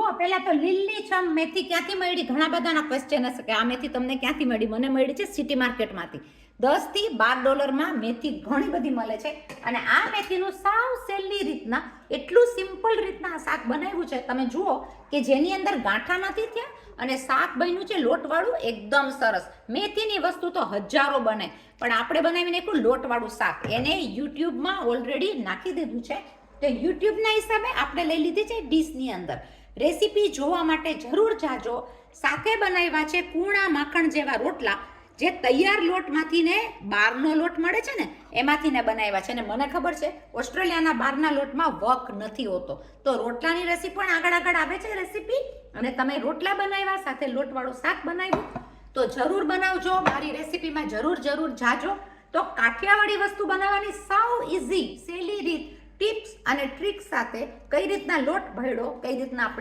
જુઓ પહેલા તો લીલીછમ મેથી ક્યાંથી મળી? ઘણા બધાના ક્વેશ્ચન હશે કે આ મેથી તમને ક્યાંથી મળી? મને મળી છે સિટી માર્કેટમાંથી. $10 થી $12 મેથી ઘણી બધી મળે છે. અને આ મેથીનું સાવ સહેલી રીતના એટલું સિમ્પલ રીતના આ શાક બનાવ્યું છે. તમે જુઓ કે જેની અંદર ગાંઠા નથી થયા અને શાક બન્યું છે લોટવાળું એકદમ સરસ. મેથીની વસ્તુ તો હજારો બને, પણ આપણે બનાવીને એક લોટવાળું શાક એને યુટ્યુબમાં ઓલરેડી નાખી દીધું છે. તો યુટ્યુબના હિસાબે આપણે લઈ લીધી છે ડીશની અંદર. રેસીપી જોવા માટે જરૂર જાજો. સાથે બનાવ્યા છે કૂણા માખણ જેવા રોટલા, જે તૈયાર લોટમાંથી ને બહારનો લોટ મળે છે ને એમાંથી ને બનાવ્યા છે. ને મને ખબર છે ઓસ્ટ્રેલિયાના બહારના લોટમાં વક નથી હોતો, તો રોટલાની રેસીપી પણ આગળ આગળ આવે છે રેસીપી. અને તમે રોટલા બનાવ્યા સાથે લોટવાળું શાક બનાવ્યું તો જરૂર બનાવજો. મારી રેસીપીમાં જરૂર જાજો. તો કાઠિયાવાડી વસ્તુ બનાવવાની સાવ ઇઝી સહેલી રીત, ટિપ્સ અને ટ્રિક્સ સાથે કઈ રીતના લોટ ભેળો, કઈ રીતના આપણે